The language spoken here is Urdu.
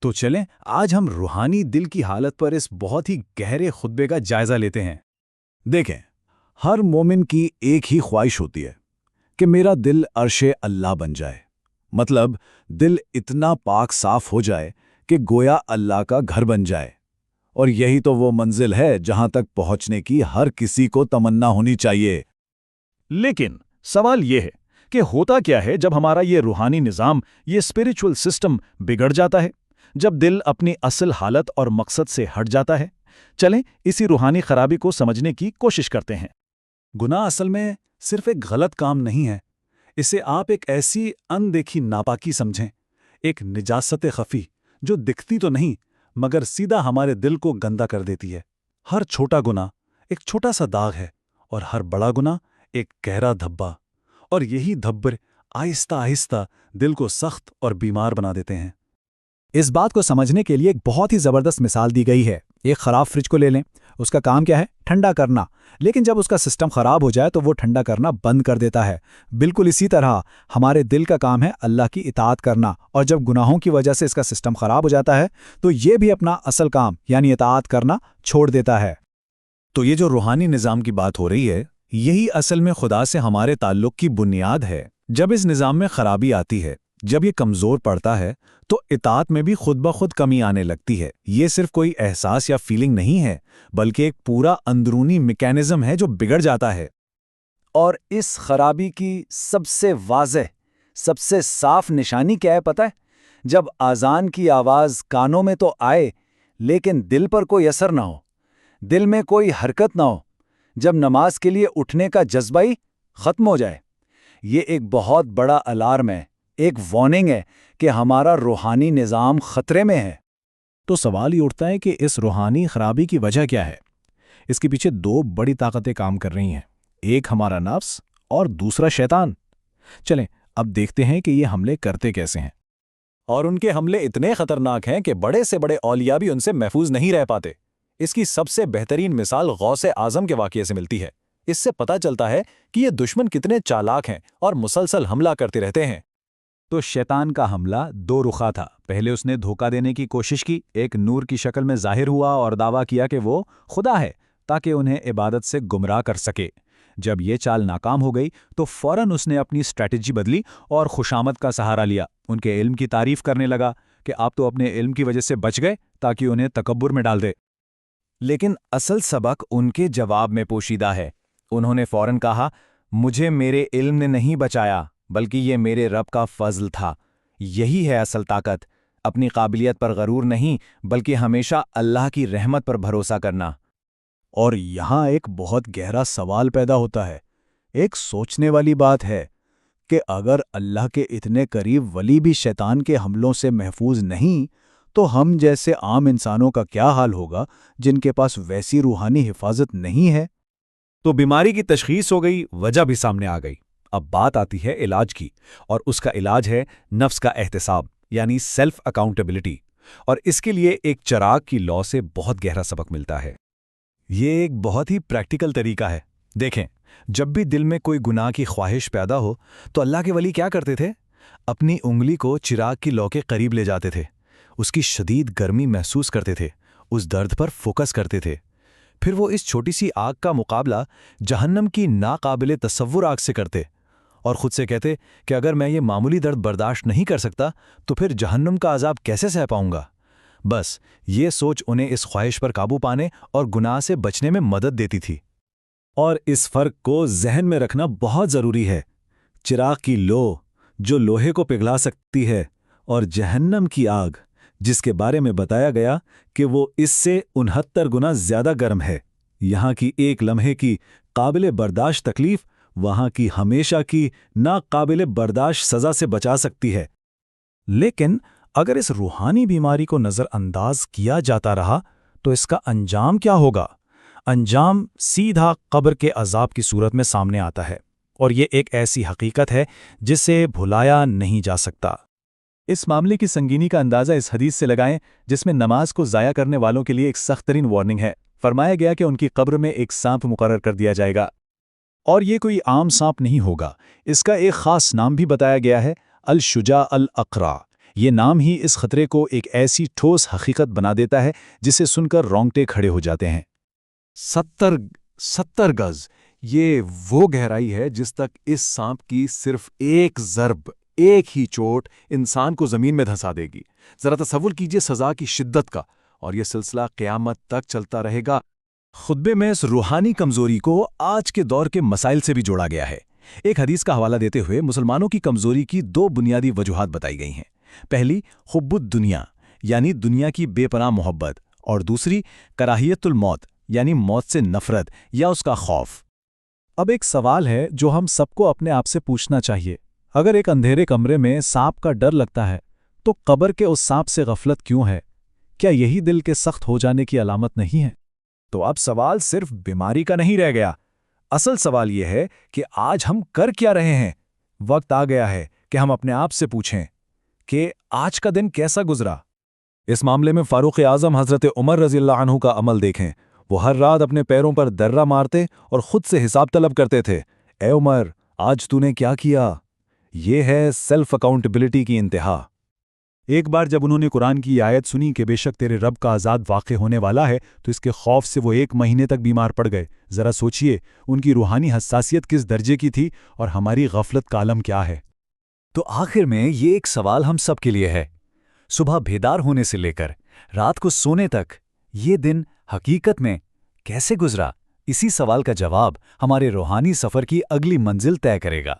تو چلیں آج ہم روحانی دل کی حالت پر اس بہت ہی گہرے خطبے کا جائزہ لیتے ہیں۔ دیکھیں، ہر مومن کی ایک ہی خواہش ہوتی ہے کہ میرا دل عرش اللہ بن جائے، مطلب دل اتنا پاک صاف ہو جائے کہ گویا اللہ کا گھر بن جائے، اور یہی تو وہ منزل ہے جہاں تک پہنچنے کی ہر کسی کو تمنا ہونی چاہیے۔ لیکن سوال یہ ہے کہ ہوتا کیا ہے جب ہمارا یہ روحانی نظام، یہ اسپریچول سسٹم بگڑ جاتا ہے، جب دل اپنی اصل حالت اور مقصد سے ہٹ جاتا ہے؟ چلیں اسی روحانی خرابی کو سمجھنے کی کوشش کرتے ہیں۔ گناہ اصل میں صرف ایک غلط کام نہیں ہے، اسے آپ ایک ایسی اندیکھی ناپاکی سمجھیں، ایک نجاست خفی جو دکھتی تو نہیں مگر سیدھا ہمارے دل کو گندا کر دیتی ہے۔ ہر چھوٹا گناہ ایک چھوٹا سا داغ ہے، اور ہر بڑا گناہ ایک گہرا دھبا، اور یہی دھبر آہستہ آہستہ دل کو سخت اور بیمار بنا دیتے ہیں۔ اس بات کو سمجھنے کے لیے ایک بہت ہی زبردست مثال دی گئی ہے۔ ایک خراب فریج کو لے لیں، اس کا کام کیا ہے؟ ٹھنڈا کرنا، لیکن جب اس کا سسٹم خراب ہو جائے تو وہ ٹھنڈا کرنا بند کر دیتا ہے۔ بالکل اسی طرح ہمارے دل کا کام ہے اللہ کی اطاعت کرنا، اور جب گناہوں کی وجہ سے اس کا سسٹم خراب ہو جاتا ہے تو یہ بھی اپنا اصل کام یعنی اطاعت کرنا چھوڑ دیتا ہے۔ تو یہ جو روحانی نظام کی بات ہو رہی ہے، یہی اصل میں خدا سے ہمارے تعلق کی بنیاد ہے۔ جب اس نظام میں خرابی آتی ہے، جب یہ کمزور پڑتا ہے، تو اطاعت میں بھی خود بخود کمی آنے لگتی ہے۔ یہ صرف کوئی احساس یا فیلنگ نہیں ہے، بلکہ ایک پورا اندرونی میکینزم ہے جو بگڑ جاتا ہے۔ اور اس خرابی کی سب سے واضح، سب سے صاف نشانی کیا ہے پتہ ہے؟ جب اذان کی آواز کانوں میں تو آئے لیکن دل پر کوئی اثر نہ ہو، دل میں کوئی حرکت نہ ہو، جب نماز کے لیے اٹھنے کا جذبہ ہی ختم ہو جائے۔ یہ ایک بہت بڑا الارم ہے، ایک وارننگ ہے کہ ہمارا روحانی نظام خطرے میں ہے۔ تو سوال یہ اٹھتا ہے کہ اس روحانی خرابی کی وجہ کیا ہے؟ اس کے پیچھے دو بڑی طاقتیں کام کر رہی ہیں، ایک ہمارا نفس اور دوسرا شیطان۔ چلیں اب دیکھتے ہیں کہ یہ حملے کرتے کیسے ہیں۔ اور ان کے حملے اتنے خطرناک ہیں کہ بڑے سے بڑے اولیاء بھی ان سے محفوظ نہیں رہ پاتے۔ اس کی سب سے بہترین مثال غوث اعظم کے واقعے سے ملتی ہے۔ اس سے پتہ چلتا ہے کہ یہ دشمن کتنے چالاک ہیں اور مسلسل حملہ کرتے رہتے ہیں۔ تو شیطان کا حملہ دو رخا تھا۔ پہلے اس نے دھوکہ دینے کی کوشش کی، ایک نور کی شکل میں ظاہر ہوا اور دعویٰ کیا کہ وہ خدا ہے تاکہ انہیں عبادت سے گمراہ کر سکے۔ جب یہ چال ناکام ہو گئی تو فوراً اس نے اپنی اسٹریٹجی بدلی اور خوشامد کا سہارا لیا۔ ان کے علم کی تعریف کرنے لگا کہ آپ تو اپنے علم کی وجہ سے بچ گئے تاکہ انہیں تکبر میں ڈال دے۔ لیکن اصل سبق ان کے جواب میں پوشیدہ ہے۔ انہوں نے فوراً کہا، مجھے میرے علم نے نہیں بچایا بلکہ یہ میرے رب کا فضل تھا۔ یہی ہے اصل طاقت، اپنی قابلیت پر غرور نہیں بلکہ ہمیشہ اللہ کی رحمت پر بھروسہ کرنا۔ اور یہاں ایک بہت گہرا سوال پیدا ہوتا ہے، ایک سوچنے والی بات ہے کہ اگر اللہ کے اتنے قریب ولی بھی شیطان کے حملوں سے محفوظ نہیں، تو ہم جیسے عام انسانوں کا کیا حال ہوگا جن کے پاس ویسی روحانی حفاظت نہیں ہے؟ تو بیماری کی تشخیص ہو گئی، وجہ بھی سامنے آ گئی۔ اب بات آتی ہے علاج کی، اور اس کا علاج ہے نفس کا احتساب یعنی سیلف اکاؤنٹیبلٹی، اور اس کے لیے ایک چراغ کی لو سے بہت گہرا سبق ملتا ہے۔ یہ ایک بہت ہی پریکٹیکل طریقہ ہے۔ دیکھیں، جب بھی دل میں کوئی گناہ کی خواہش پیدا ہو تو اللہ کے ولی کیا کرتے تھے؟ اپنی انگلی کو چراغ کی لو کے قریب لے جاتے تھے، اس کی شدید گرمی محسوس کرتے تھے، اس درد پر فوکس کرتے تھے، پھر وہ اس چھوٹی سی آگ کا مقابلہ جہنم کی ناقابل تصور آگ سے کرتے، اور خود سے کہتے کہ اگر میں یہ معمولی درد برداشت نہیں کر سکتا تو پھر جہنم کا عذاب کیسے سہ پاؤں گا؟ بس یہ سوچ انہیں اس خواہش پر قابو پانے اور گناہ سے بچنے میں مدد دیتی تھی۔ اور اس فرق کو ذہن میں رکھنا بہت ضروری ہے۔ چراغ کی لو جو لوہے کو پگھلا سکتی ہے، اور جہنم کی آگ جس کے بارے میں بتایا گیا کہ وہ اس سے 69 گنا زیادہ گرم ہے۔ یہاں کی ایک لمحے کی قابل برداشت تکلیف وہاں کی ہمیشہ کی ناقابل برداشت سزا سے بچا سکتی ہے۔ لیکن اگر اس روحانی بیماری کو نظر انداز کیا جاتا رہا تو اس کا انجام کیا ہوگا؟ انجام سیدھا قبر کے عذاب کی صورت میں سامنے آتا ہے، اور یہ ایک ایسی حقیقت ہے جسے بھلایا نہیں جا سکتا۔ اس معاملے کی سنگینی کا اندازہ اس حدیث سے لگائیں جس میں نماز کو ضائع کرنے والوں کے لیے ایک سخت ترین وارننگ ہے۔ فرمایا گیا کہ ان کی قبر میں ایک سانپ مقرر کر دیا جائے گا، اور یہ کوئی عام سانپ نہیں ہوگا، اس کا ایک خاص نام بھی بتایا گیا ہے، الشجاع الاقرع، یہ نام ہی اس خطرے کو ایک ایسی ٹھوس حقیقت بنا دیتا ہے جسے سن کر رونگٹے کھڑے ہو جاتے ہیں۔ 70 گز، یہ وہ گہرائی ہے جس تک اس سانپ کی صرف ایک ضرب، ایک ہی چوٹ انسان کو زمین میں دھنسا دے گی۔ ذرا تصور کیجئے سزا کی شدت کا، اور یہ سلسلہ قیامت تک چلتا رہے گا۔ خطبے میں اس روحانی کمزوری کو آج کے دور کے مسائل سے بھی جوڑا گیا ہے۔ ایک حدیث کا حوالہ دیتے ہوئے مسلمانوں کی کمزوری کی 2 بنیادی وجوہات بتائی گئی ہیں۔ پہلی، حب الدنیا، یعنی دنیا کی بے پناہ محبت، اور دوسری، کراہیت الموت، یعنی موت سے نفرت یا اس کا خوف۔ اب ایک سوال ہے جو ہم سب کو اپنے آپ سے پوچھنا چاہیے۔ اگر ایک اندھیرے کمرے میں سانپ کا ڈر لگتا ہے تو قبر کے اس سانپ سے غفلت کیوں ہے؟ کیا یہی دل کے سخت ہو جانے کی علامت نہیں ہے؟ تو اب سوال صرف بیماری کا نہیں رہ گیا، اصل سوال یہ ہے کہ آج ہم کر کیا رہے ہیں؟ وقت آ گیا ہے کہ ہم اپنے آپ سے پوچھیں کہ آج کا دن کیسا گزرا؟ اس معاملے میں فاروق اعظم حضرت عمر رضی اللہ عنہ کا عمل دیکھیں۔ وہ ہر رات اپنے پیروں پر درہ مارتے اور خود سے حساب طلب کرتے تھے۔ اے عمر، آج تو نے کیا کیا؟ یہ ہے سیلف اکاؤنٹیبلٹی کی انتہا۔ ایک بار جب انہوں نے قرآن کی آیت سنی کہ بے شک تیرے رب کا عذاب واقع ہونے والا ہے، تو اس کے خوف سے وہ 1 مہینے تک بیمار پڑ گئے۔ ذرا سوچئے ان کی روحانی حساسیت کس درجے کی تھی اور ہماری غفلت کا عالم کیا ہے۔ تو آخر میں یہ ایک سوال ہم سب کے لیے ہے، صبح بیدار ہونے سے لے کر رات کو سونے تک یہ دن حقیقت میں کیسے گزرا؟ اسی سوال کا جواب ہمارے روحانی سفر کی اگلی منزل طے کرے گا۔